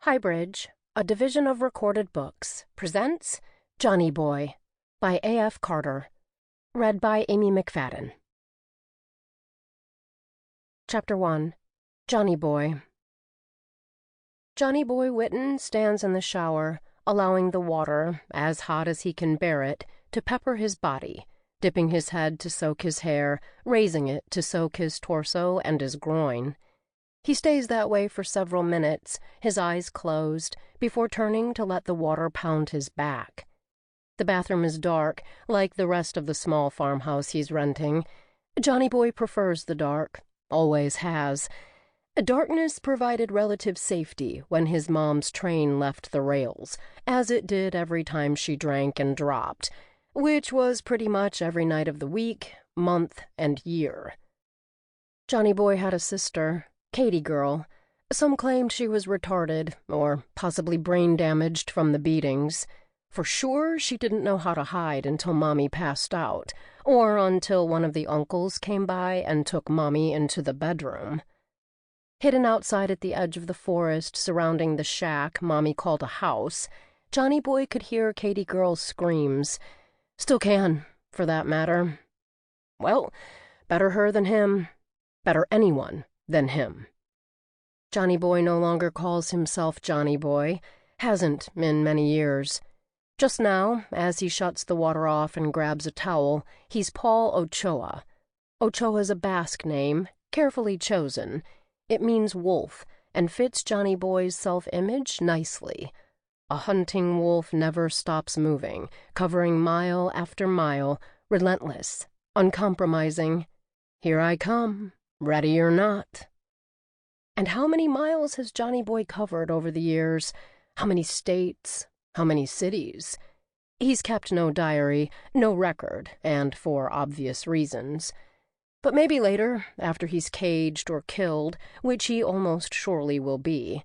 HighBridge, a division of Recorded Books, presents Johnny Boy by A.F. Carter. Read by Amy Mcfadden. Chapter 1. Johnny Boy. Johnny Boy Whitten stands in the shower, allowing the water, as hot as he can bear it, to pepper his body, dipping his head to soak his hair, raising it to soak his torso and his groin. He stays that way for several minutes, his eyes closed, before turning to let the water pound his back. The bathroom is dark, like the rest of the small farmhouse he's renting. Johnny Boy prefers the dark, always has. Darkness provided relative safety when his mom's train left the rails, as it did every time she drank and dropped, which was pretty much every night of the week, month, and year. Johnny Boy had a sister, Katie girl. Some claimed she was retarded, or possibly brain damaged from the beatings. For sure, she didn't know how to hide until Mommy passed out, or until one of the uncles came by and took Mommy into the bedroom. Hidden outside at the edge of the forest surrounding the shack Mommy called a house, Johnny Boy could hear Katie girl's screams. Still can, for that matter. Well, better her than him. Better anyone than him. Johnny Boy no longer calls himself Johnny Boy, hasn't in many years. Just now, as he shuts the water off and grabs a towel, he's Paul Ochoa. Ochoa's a Basque name, carefully chosen. It means wolf, and fits Johnny Boy's self-image nicely. A hunting wolf never stops moving, covering mile after mile, relentless, uncompromising. Here I come, ready or not. And how many miles has Johnny Boy covered over the years? How many states? How many cities? He's kept no diary, no record, and for obvious reasons. But maybe later, after he's caged or killed, which he almost surely will be.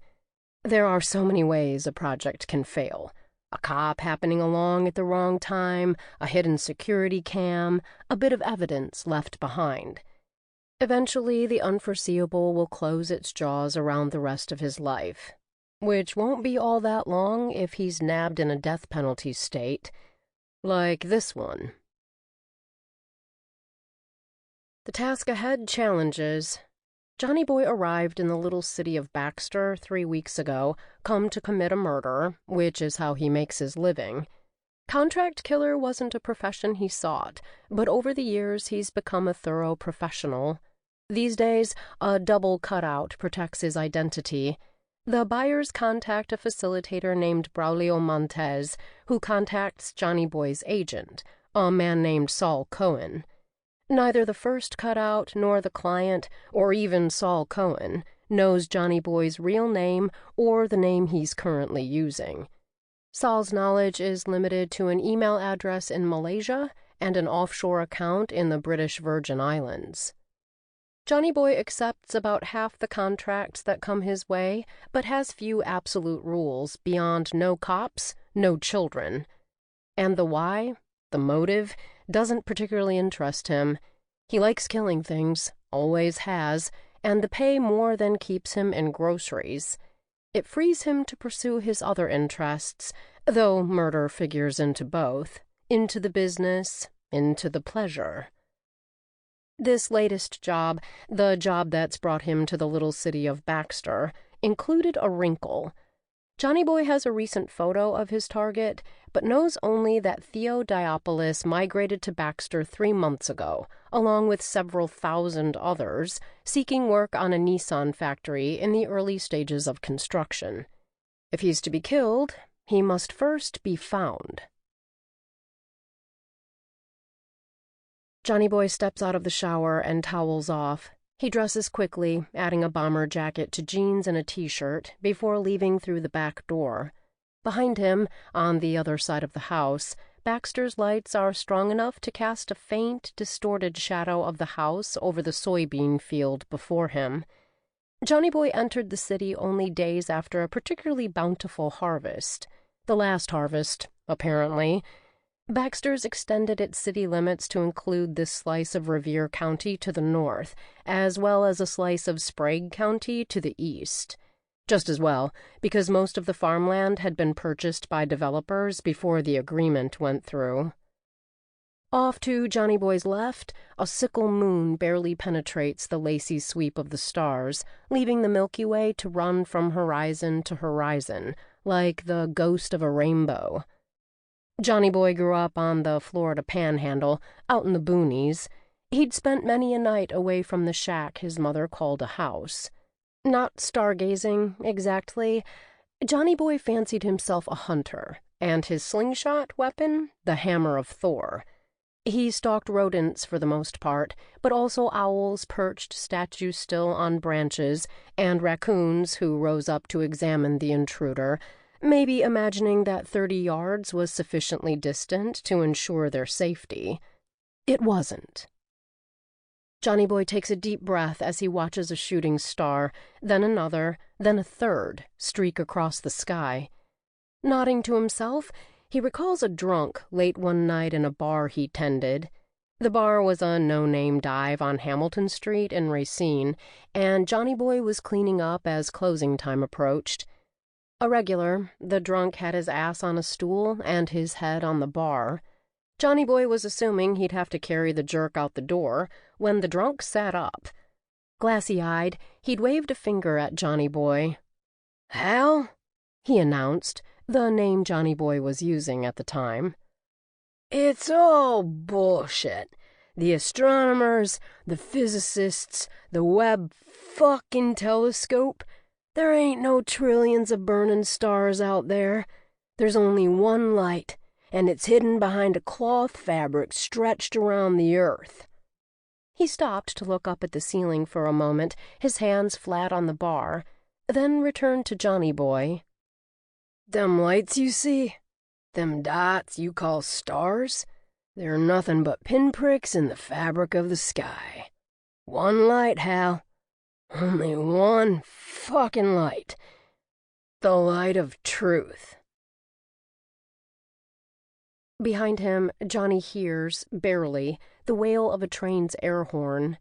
There are so many ways a project can fail. A cop happening along at the wrong time, a hidden security cam, a bit of evidence left behind. Eventually, the unforeseeable will close its jaws around the rest of his life, which won't be all that long if he's nabbed in a death penalty state, like this one. The task ahead challenges. Johnny Boy arrived in the little city of Baxter 3 weeks ago, come to commit a murder, which is how he makes his living. Contract killer wasn't a profession he sought, but over the years he's become a thorough professional. These days, a double cutout protects his identity. The buyers contact a facilitator named Braulio Montez, who contacts Johnny Boy's agent, a man named Saul Cohen. Neither the first cutout nor the client, or even Saul Cohen, knows Johnny Boy's real name or the name he's currently using. Saul's knowledge is limited to an email address in Malaysia and an offshore account in the British Virgin Islands. Johnny Boy accepts about half the contracts that come his way, but has few absolute rules beyond no cops, no children. And the why, the motive, doesn't particularly interest him. He likes killing things, always has, and the pay more than keeps him in groceries. It frees him to pursue his other interests, though murder figures into both, into the business, into the pleasure. This latest job, the job that's brought him to the little city of Baxter, included a wrinkle. Johnny Boy has a recent photo of his target, but knows only that Theo Diopoulos migrated to Baxter 3 months ago, along with several thousand others, seeking work on a Nissan factory in the early stages of construction. If he's to be killed, he must first be found. Johnny Boy steps out of the shower and towels off. He dresses quickly, adding a bomber jacket to jeans and a t-shirt, before leaving through the back door. Behind him, on the other side of the house, Baxter's lights are strong enough to cast a faint, distorted shadow of the house over the soybean field before him. Johnny Boy entered the city only days after a particularly bountiful harvest. The last harvest, apparently. Baxter's extended its city limits to include this slice of Revere County to the north, as well as a slice of Sprague County to the east. Just as well, because most of the farmland had been purchased by developers before the agreement went through. Off to Johnny Boy's left, a sickle moon barely penetrates the lacy sweep of the stars, leaving the Milky Way to run from horizon to horizon, like the ghost of a rainbow. Johnny Boy grew up on the Florida Panhandle, out in the boonies. He'd spent many a night away from the shack his mother called a house. Not stargazing, exactly. Johnny Boy fancied himself a hunter, and his slingshot weapon, the hammer of Thor. He stalked rodents for the most part, but also owls perched statue still on branches, and raccoons who rose up to examine the intruder, maybe imagining that 30 yards was sufficiently distant to ensure their safety. It wasn't. Johnny Boy takes a deep breath as he watches a shooting star, then another, then a third, streak across the sky. Nodding to himself, he recalls a drunk late one night in a bar he tended. The bar was a no-name dive on Hamilton Street in Racine, and Johnny Boy was cleaning up as closing time approached. A regular, the drunk had his ass on a stool and his head on the bar. Johnny Boy was assuming he'd have to carry the jerk out the door when the drunk sat up. Glassy-eyed, he'd waved a finger at Johnny Boy. "Hal?" he announced, the name Johnny Boy was using at the time. "It's all bullshit. The astronomers, the physicists, the Webb fucking telescope. There ain't no trillions of burning stars out there. There's only one light, and it's hidden behind a cloth fabric stretched around the earth." He stopped to look up at the ceiling for a moment, his hands flat on the bar, then returned to Johnny Boy. "Them lights you see, them dots you call stars, they're nothing but pinpricks in the fabric of the sky. One light, Hal. Only one fucking light. The light of truth." Behind him, Johnny hears, barely, the wail of a train's air horn.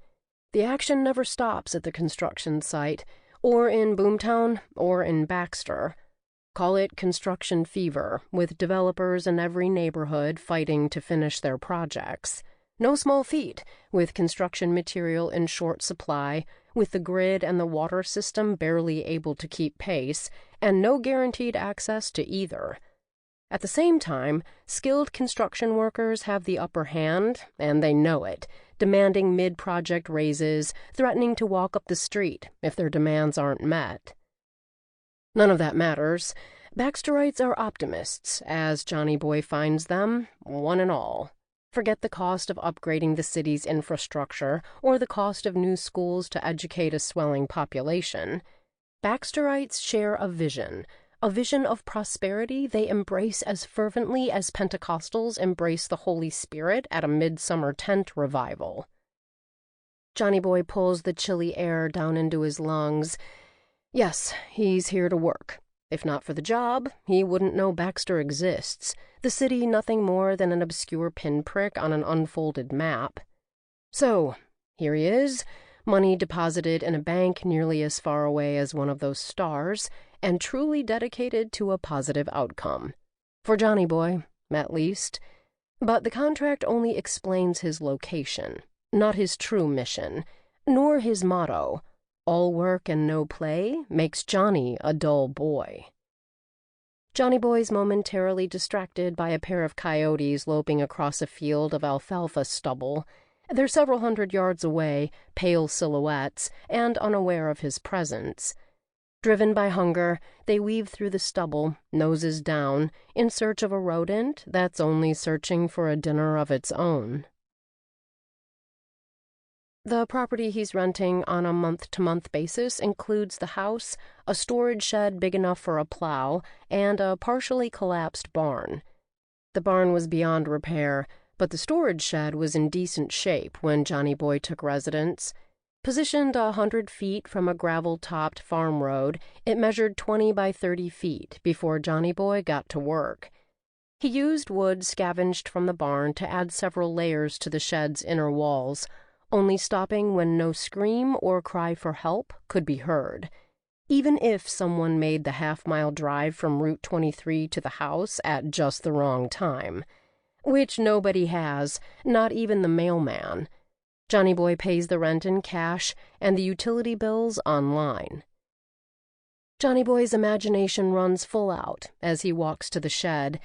The action never stops at the construction site, or in Boomtown, or in Baxter. Call it construction fever, with developers in every neighborhood fighting to finish their projects. No small feat, with construction material in short supply, with the grid and the water system barely able to keep pace, and no guaranteed access to either. At the same time, skilled construction workers have the upper hand, and they know it, demanding mid-project raises, threatening to walk up the street if their demands aren't met. None of that matters. Baxterites are optimists, as Johnny Boy finds them, one and all. Forget the cost of upgrading the city's infrastructure or the cost of new schools to educate a swelling population. Baxterites share a vision of prosperity they embrace as fervently as Pentecostals embrace the Holy Spirit at a midsummer tent revival. Johnny Boy pulls the chilly air down into his lungs. Yes, he's here to work. If not for the job, he wouldn't know Baxter exists, the city nothing more than an obscure pinprick on an unfolded map. So, here he is, money deposited in a bank nearly as far away as one of those stars, and truly dedicated to a positive outcome. For Johnny Boy, at least. But the contract only explains his location, not his true mission, nor his motto. All work and no play makes Johnny a dull boy. Johnny Boy's momentarily distracted by a pair of coyotes loping across a field of alfalfa stubble. They're several hundred yards away, pale silhouettes, and unaware of his presence. Driven by hunger, they weave through the stubble, noses down, in search of a rodent that's only searching for a dinner of its own. The property he's renting on a month-to-month basis includes the house, a storage shed big enough for a plow, and a partially collapsed barn. The barn was beyond repair, but the storage shed was in decent shape when Johnny Boy took residence. Positioned 100 feet from a gravel-topped farm road, it measured 20 by 30 feet before Johnny Boy got to work. He used wood scavenged from the barn to add several layers to the shed's inner walls, only stopping when no scream or cry for help could be heard. even if someone made the half-mile drive from Route 23 to the house at just the wrong time. Which nobody has, not even the mailman. Johnny Boy pays the rent in cash and the utility bills online. Johnny Boy's imagination runs full out as he walks to the shed.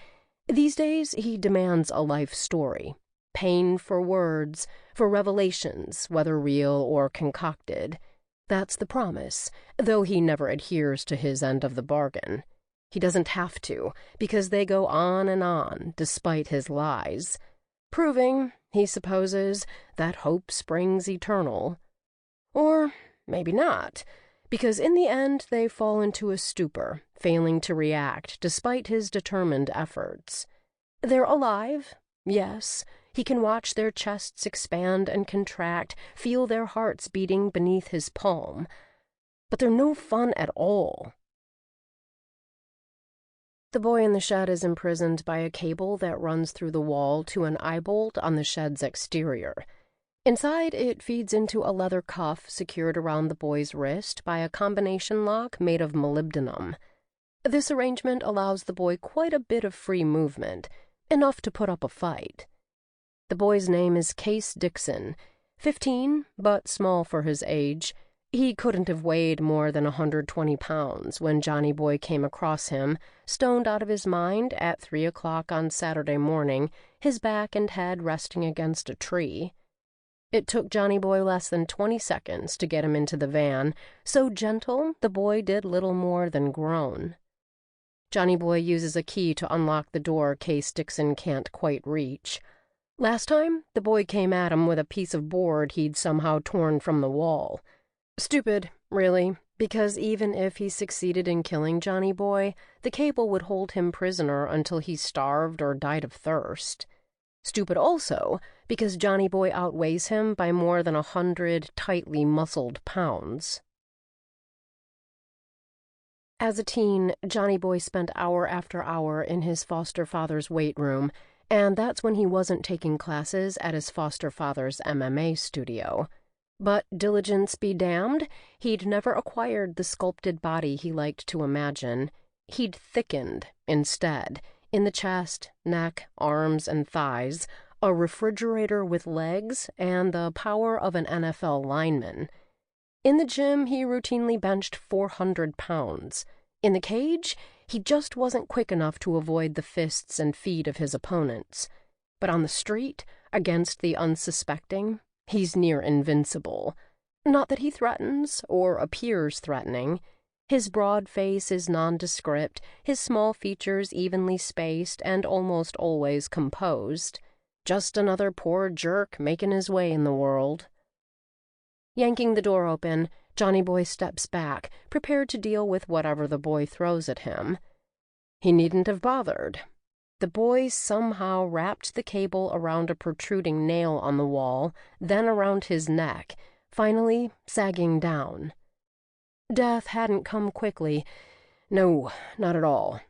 These days, he demands a life story. Pain for words, for revelations, whether real or concocted. That's the promise, though he never adheres to his end of the bargain. He doesn't have to, because they go on, despite his lies, proving, he supposes, that hope springs eternal. Or maybe not, because in the end they fall into a stupor, failing to react despite his determined efforts. They're alive, yes. He can watch their chests expand and contract, feel their hearts beating beneath his palm. But they're no fun at all. The boy in the shed is imprisoned by a cable that runs through the wall to an eye bolt on the shed's exterior. Inside, it feeds into a leather cuff secured around the boy's wrist by a combination lock made of molybdenum. This arrangement allows the boy quite a bit of free movement, enough to put up a fight. The boy's name is Case Dixon, 15, but small for his age. He couldn't have weighed more than 120 pounds when Johnny Boy came across him, stoned out of his mind at 3 o'clock on Saturday morning, his back and head resting against a tree. It took Johnny Boy less than 20 seconds to get him into the van, so gentle the boy did little more than groan. Johnny Boy uses a key to unlock the door Case Dixon can't quite reach. Last time, the boy came at him with a piece of board he'd somehow torn from the wall. Stupid, really, because even if he succeeded in killing Johnny Boy, the cable would hold him prisoner until he starved or died of thirst. Stupid also, because Johnny Boy outweighs him by more than 100 tightly muscled pounds. As a teen, Johnny Boy spent hour after hour in his foster father's weight room, and that's when he wasn't taking classes at his foster father's MMA studio. But diligence be damned, he'd never acquired the sculpted body he liked to imagine. He'd thickened, instead, in the chest, neck, arms, and thighs, a refrigerator with legs and the power of an NFL lineman. In the gym, he routinely benched 400 pounds. In the cage, he just wasn't quick enough to avoid the fists and feet of his opponents. But on the street, against the unsuspecting, he's near invincible. Not that he threatens, or appears threatening. His broad face is nondescript, his small features evenly spaced and almost always composed. Just another poor jerk making his way in the world. Yanking the door open, Johnny Boy steps back, prepared to deal with whatever the boy throws at him. He needn't have bothered. The boy somehow wrapped the cable around a protruding nail on the wall, then around his neck, finally sagging down. Death hadn't come quickly. No, not at all.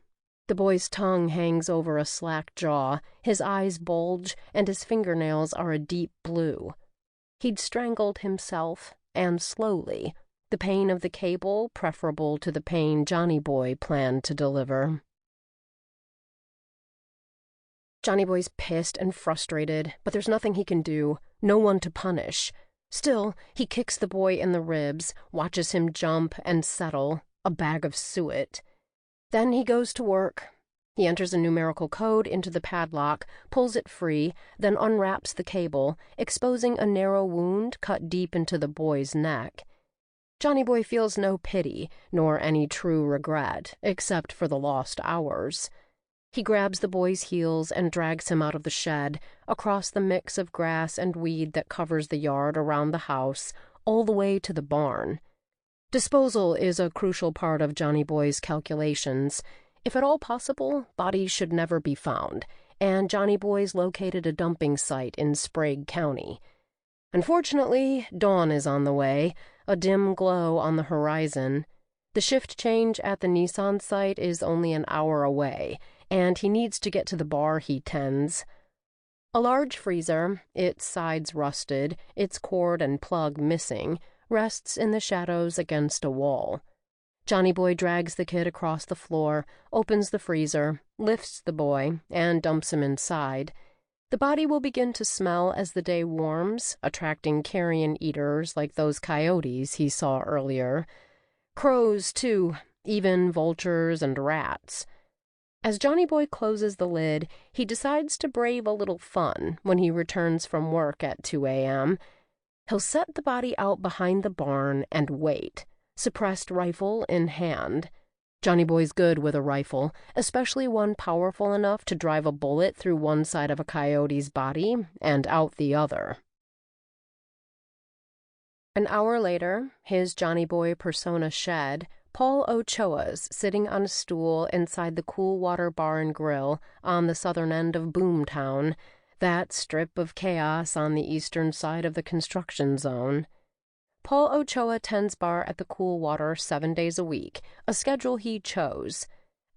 The boy's tongue hangs over a slack jaw, his eyes bulge, and his fingernails are a deep blue. He'd strangled himself, and slowly, the pain of the cable preferable to the pain Johnny Boy planned to deliver. Johnny Boy's pissed and frustrated, but there's nothing he can do, no one to punish. Still, he kicks the boy in the ribs, watches him jump and settle, a bag of suet. Then he goes to work. He enters a numerical code into the padlock, pulls it free, then unwraps the cable, exposing a narrow wound cut deep into the boy's neck. Johnny Boy feels no pity, nor any true regret, except for the lost hours. He grabs the boy's heels and drags him out of the shed, across the mix of grass and weed that covers the yard around the house, all the way to the barn. Disposal is a crucial part of Johnny Boy's calculations. If at all possible, bodies should never be found, and Johnny Boy's located a dumping site in Sprague County. Unfortunately, dawn is on the way, a dim glow on the horizon. The shift change at the Nissan site is only an hour away, and he needs to get to the bar he tends. A large freezer, its sides rusted, its cord and plug missing, rests in the shadows against a wall. Johnny Boy drags the kid across the floor, opens the freezer, lifts the boy, and dumps him inside. The body will begin to smell as the day warms, attracting carrion eaters like those coyotes he saw earlier. Crows, too, even vultures and rats. As Johnny Boy closes the lid, he decides to brave a little fun when he returns from work at 2 a.m. He'll set the body out behind the barn and wait, suppressed rifle in hand. Johnny Boy's good with a rifle, especially one powerful enough to drive a bullet through one side of a coyote's body and out the other. An hour later, his Johnny Boy persona shed, Paul Ochoa's sitting on a stool inside the Cool Water Bar and Grill on the southern end of Boomtown, that strip of chaos on the eastern side of the construction zone. Paul Ochoa tends bar at the Cool Water 7 days a week, a schedule he chose.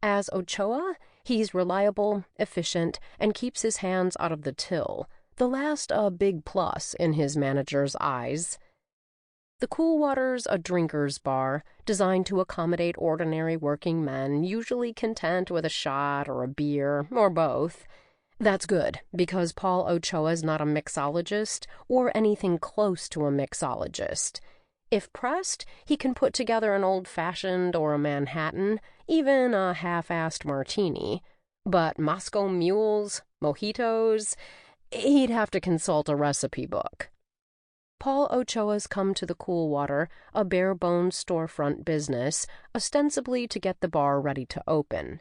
As Ochoa, he's reliable, efficient, and keeps his hands out of the till, the last a big plus in his manager's eyes. The Cool Water's a drinker's bar, designed to accommodate ordinary working men, usually content with a shot or a beer, or both. That's good, because Paul Ochoa's not a mixologist, or anything close to a mixologist. If pressed, he can put together an old-fashioned or a Manhattan, even a half-assed martini. But Moscow mules, mojitos, he'd have to consult a recipe book. Paul Ochoa's come to the Cool Water, a bare-bones storefront business, ostensibly to get the bar ready to open.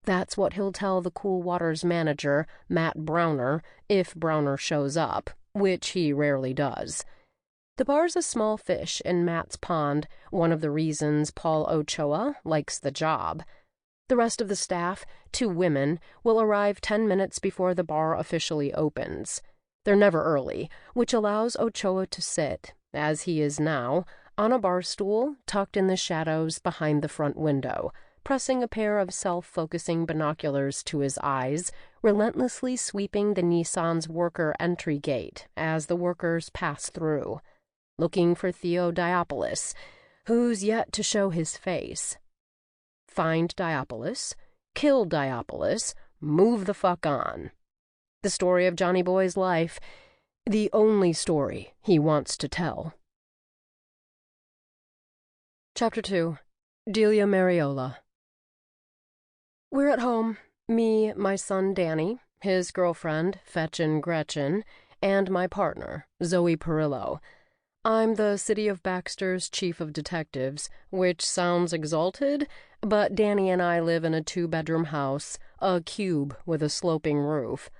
That's what he'll tell the Cool Water's manager, Matt Browner, if Browner shows up, which he rarely does. The bar's a small fish in Matt's pond, one of the reasons Paul Ochoa likes the job. The rest of the staff, 2 women, will arrive 10 minutes before the bar officially opens. They're never early, which allows Ochoa to sit, as he is now, on a bar stool tucked in the shadows behind the front window, pressing a pair of self-focusing binoculars to his eyes, relentlessly sweeping the Nissan's worker entry gate as the workers pass through, looking for Theo Diopoulos, who's yet to show his face. Find Diopoulos, kill Diopoulos, move the fuck on. The story of Johnny Boy's life, the only story he wants to tell. Chapter 2. Delia Mariola. We're at home, me, my son Danny, his girlfriend, Fetchin' Gretchen, and my partner, Zoe Perillo. I'm the City of Baxter's chief of detectives, which sounds exalted, but Danny and I live in a 2-bedroom house, a cube with a sloping roof.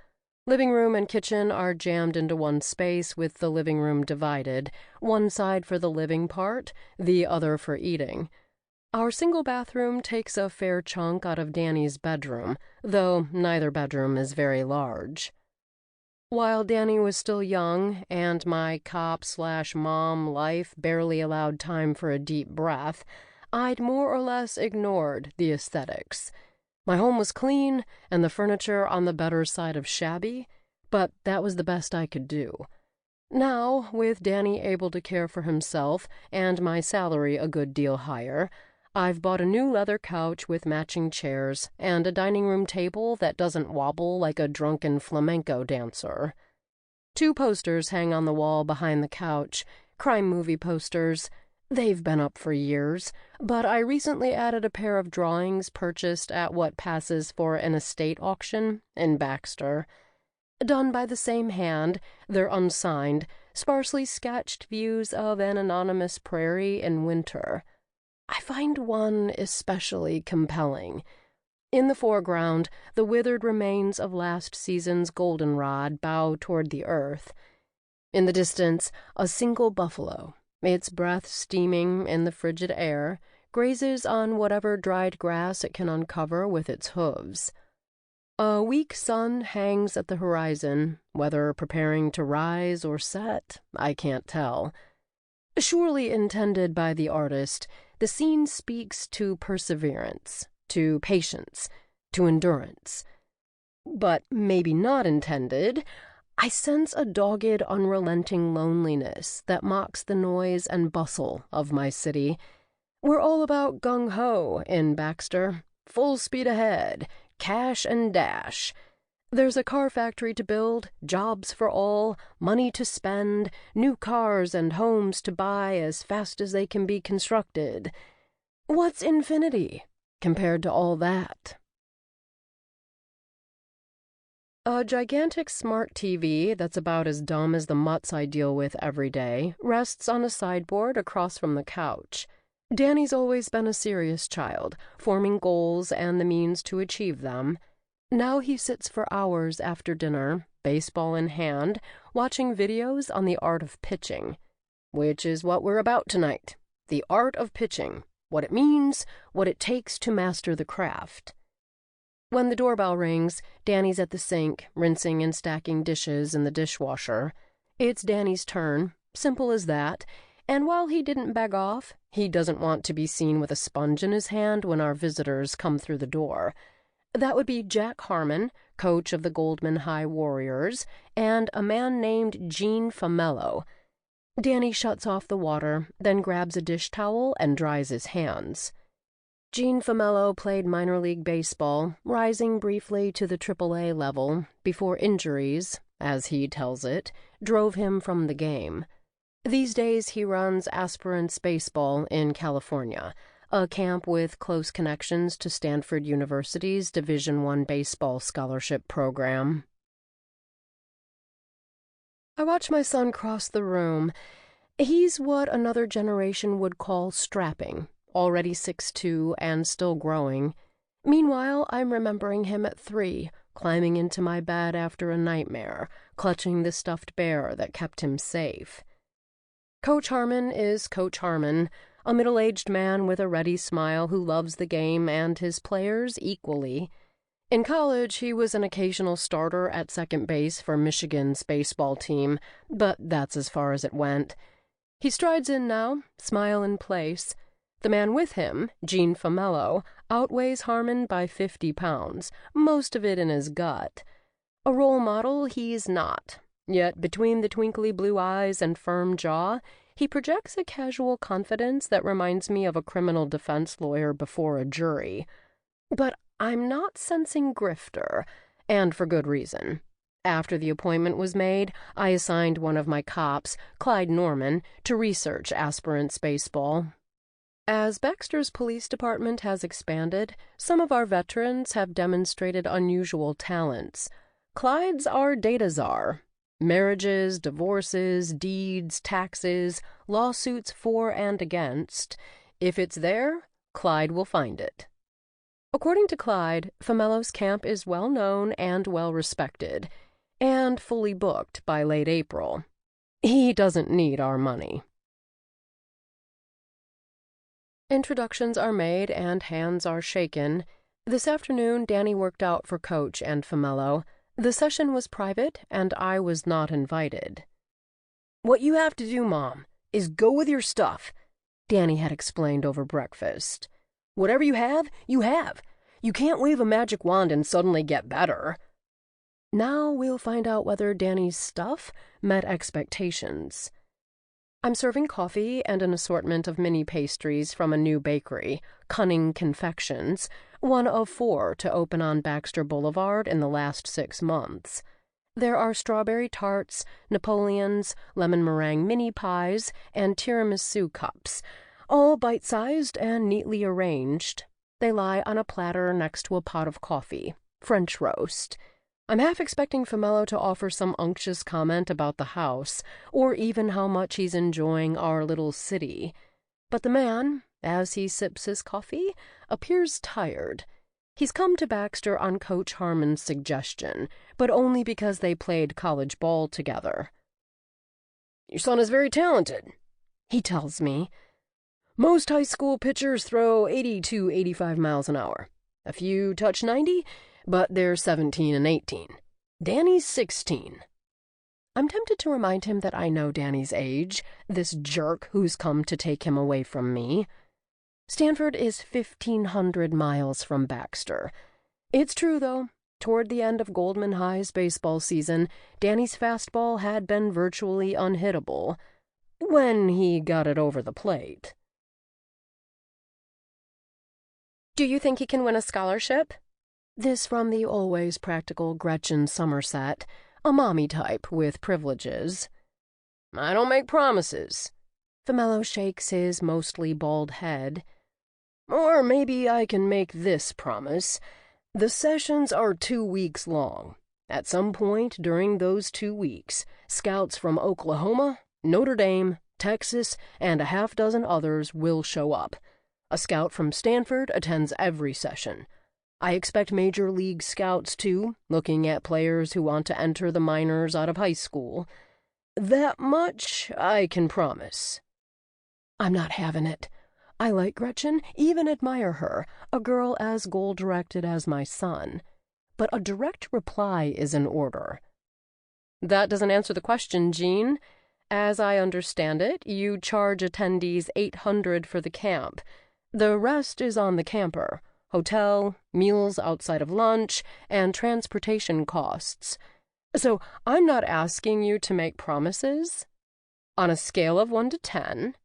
Living room and kitchen are jammed into one space with the living room divided, one side for the living part, the other for eating. Our single bathroom takes a fair chunk out of Danny's bedroom, though neither bedroom is very large. While Danny was still young, and my cop/mom life barely allowed time for a deep breath, I'd more or less ignored the aesthetics. My home was clean, and the furniture on the better side of shabby, but that was the best I could do. Now, with Danny able to care for himself, and my salary a good deal higher, I've bought a new leather couch with matching chairs, and a dining room table that doesn't wobble like a drunken flamenco dancer. 2 posters hang on the wall behind the couch, crime movie posters. They've been up for years, but I recently added a pair of drawings purchased at what passes for an estate auction in Baxter. Done by the same hand, they're unsigned, sparsely sketched views of an anonymous prairie in winter. I find one especially compelling. In the foreground, the withered remains of last season's goldenrod bow toward the earth. In the distance, a single buffalo, its breath steaming in the frigid air, grazes on whatever dried grass it can uncover with its hooves. A weak sun hangs at the horizon, whether preparing to rise or set, I can't tell. Surely intended by the artist, the scene speaks to perseverance, to patience, to endurance. But maybe not intended. I sense a dogged, unrelenting loneliness that mocks the noise and bustle of my city. We're all about gung-ho in Baxter. Full speed ahead, cash and dash. There's a car factory to build, jobs for all, money to spend, new cars and homes to buy as fast as they can be constructed. What's infinity compared to all that? A gigantic smart TV that's about as dumb as the mutts I deal with every day rests on a sideboard across from the couch. Danny's always been a serious child, forming goals and the means to achieve them. Now he sits for hours after dinner, baseball in hand, watching videos on the art of pitching. Which is what we're about tonight. The art of pitching. What it means, what it takes to master the craft. When the doorbell rings, Danny's at the sink, rinsing and stacking dishes in the dishwasher. It's Danny's turn, simple as that, and while he didn't beg off, he doesn't want to be seen with a sponge in his hand when our visitors come through the door. That would be Jack Harmon, coach of the Goldman High Warriors, and a man named Gene Famello. Danny shuts off the water, then grabs a dish towel and dries his hands. Gene Famello played minor league baseball, rising briefly to the AAA level before injuries, as he tells it, drove him from the game. These days he runs Aspirants Baseball in California, a camp with close connections to Stanford University's Division I baseball scholarship program. I watch my son cross the room. He's what another generation would call strapping, already 6'2" and still growing. Meanwhile, I'm remembering him at 3, climbing into my bed after a nightmare, clutching the stuffed bear that kept him safe. Coach Harmon is Coach Harmon, a middle-aged man with a ready smile who loves the game and his players equally. In college, he was an occasional starter at second base for Michigan's baseball team, but that's as far as it went. He strides in now, smile in place. The man with him, Gene Famello, outweighs Harmon by 50 pounds, most of it in his gut. A role model he's not. Yet between the twinkly blue eyes and firm jaw, he projects a casual confidence that reminds me of a criminal defense lawyer before a jury. But I'm not sensing grifter, and for good reason. After the appointment was made, I assigned one of my cops, Clyde Norman, to research Aspirants Baseball. As Baxter's police department has expanded, some of our veterans have demonstrated unusual talents. Clyde's our data czar. Marriages, divorces, deeds, taxes, lawsuits for and against. If it's there, Clyde will find it. According to Clyde, Famello's camp is well known and well respected, and fully booked by late April. He doesn't need our money. Introductions are made and hands are shaken. This afternoon, Danny worked out for Coach and Famello. The session was private, and I was not invited. "What you have to do, Mom, is go with your stuff," Danny had explained over breakfast. "Whatever you have, you have. You can't wave a magic wand and suddenly get better." Now we'll find out whether Danny's stuff met expectations. I'm serving coffee and an assortment of mini pastries from a new bakery, Cunning Confections, one of 4 to open on Baxter Boulevard in the last 6 months. There are strawberry tarts, Napoleons, lemon meringue mini pies, and tiramisu cups, all bite-sized and neatly arranged. They lie on a platter next to a pot of coffee, French roast. I'm half expecting Famello to offer some unctuous comment about the house, or even how much he's enjoying our little city. But the man, as he sips his coffee, appears tired. He's come to Baxter on Coach Harmon's suggestion, but only because they played college ball together. "Your son is very talented," he tells me. "Most high school pitchers throw 80 to 85 miles an hour. A few touch 90, but they're 17 and 18. Danny's 16. I'm tempted to remind him that I know Danny's age, this jerk who's come to take him away from me. Stanford is 1,500 miles from Baxter. It's true, though. Toward the end of Goldman High's baseball season, Danny's fastball had been virtually unhittable. When he got it over the plate. Do you think he can win a scholarship? This from the always practical Gretchen Somerset, a mommy type with privileges. I don't make promises. Famello shakes his mostly bald head. Or maybe I can make this promise. The sessions are 2 weeks long. At some point during those 2 weeks, scouts from Oklahoma, Notre Dame, Texas, and a half-dozen others will show up. A scout from Stanford attends every session. I expect Major League scouts, too, looking at players who want to enter the minors out of high school. That much I can promise. I'm not having it. I like Gretchen, even admire her, a girl as goal-directed as my son. But a direct reply is in order. That doesn't answer the question, Jean. As I understand it, you charge attendees $800 for the camp. The rest is on the camper. Hotel, meals outside of lunch, and transportation costs. So I'm not asking you to make promises. On a scale of 1 to 10,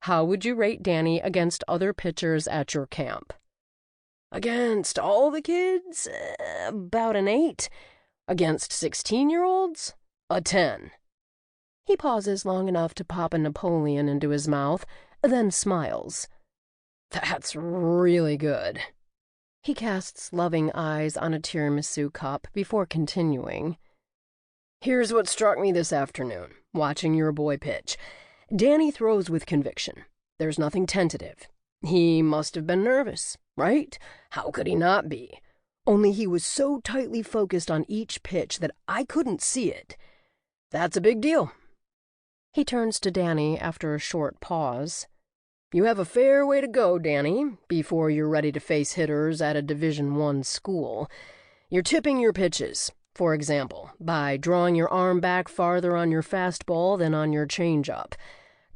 how would you rate Danny against other pitchers at your camp? Against all the kids, about an 8. Against 16-year-olds, a 10. He pauses long enough to pop a Napoleon into his mouth, then smiles. That's really good. He casts loving eyes on a tiramisu cup before continuing. Here's what struck me this afternoon, watching your boy pitch. Danny throws with conviction. There's nothing tentative. He must have been nervous, right? How could he not be? Only he was so tightly focused on each pitch that I couldn't see it. That's a big deal. He turns to Danny after a short pause. You have a fair way to go, Danny, before you're ready to face hitters at a Division I school. You're tipping your pitches, for example, by drawing your arm back farther on your fastball than on your changeup.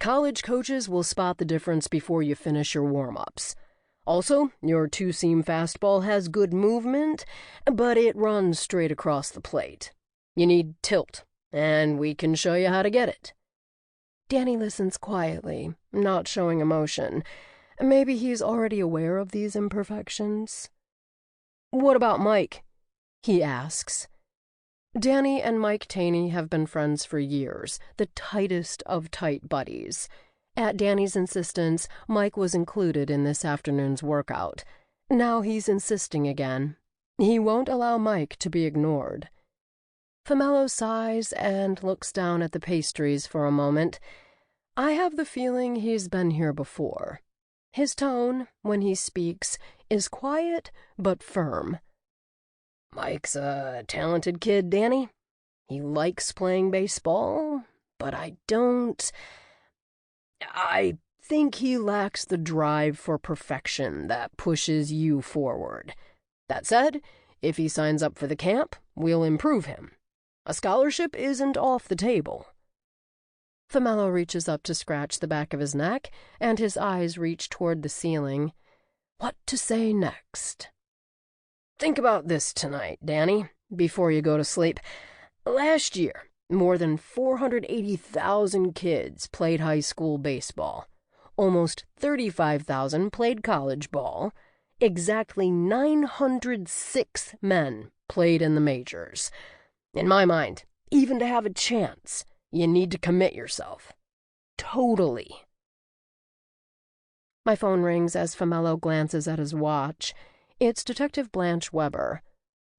College coaches will spot the difference before you finish your warm-ups. Also, your two-seam fastball has good movement, but it runs straight across the plate. You need tilt, and we can show you how to get it. Danny listens quietly, not showing emotion. Maybe he's already aware of these imperfections. What about Mike? He asks. Danny and Mike Taney have been friends for years, the tightest of tight buddies. At Danny's insistence, Mike was included in this afternoon's workout. Now he's insisting again. He won't allow Mike to be ignored. Famello sighs and looks down at the pastries for a moment. I have the feeling he's been here before. His tone, when he speaks, is quiet but firm. Mike's a talented kid, Danny. He likes playing baseball, but I think he lacks the drive for perfection that pushes you forward. That said, if he signs up for the camp, we'll improve him. A scholarship isn't off the table. Famello reaches up to scratch the back of his neck, and his eyes reach toward the ceiling. What to say next? Think about this tonight, Danny, before you go to sleep. Last year, more than 480,000 kids played high school baseball. Almost 35,000 played college ball. Exactly 906 men played in the majors. In my mind, even to have a chance, you need to commit yourself. Totally. My phone rings as Famello glances at his watch. It's Detective Blanche Weber.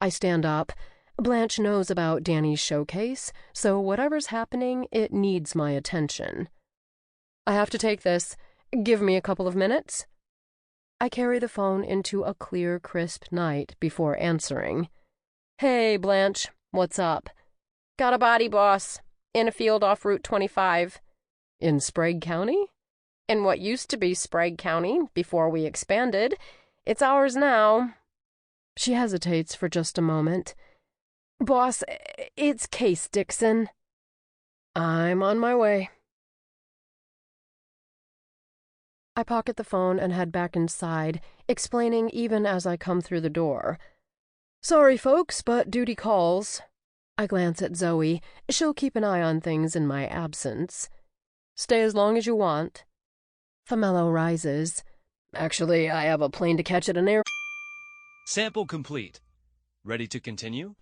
I stand up. Blanche knows about Danny's showcase, so whatever's happening, it needs my attention. I have to take this. Give me a couple of minutes. I carry the phone into a clear, crisp night before answering. Hey, Blanche, what's up? Got a body, boss. In a field off Route 25. In Sprague County? In what used to be Sprague County before we expanded. It's ours now. She hesitates for just a moment. Boss, it's Case Dixon. I'm on my way. I pocket the phone and head back inside, explaining even as I come through the door. Sorry, folks, but duty calls. I glance at Zoe. She'll keep an eye on things in my absence. Stay as long as you want. Famello rises. Actually, I have a plane to catch at an air... Sample complete. Ready to continue?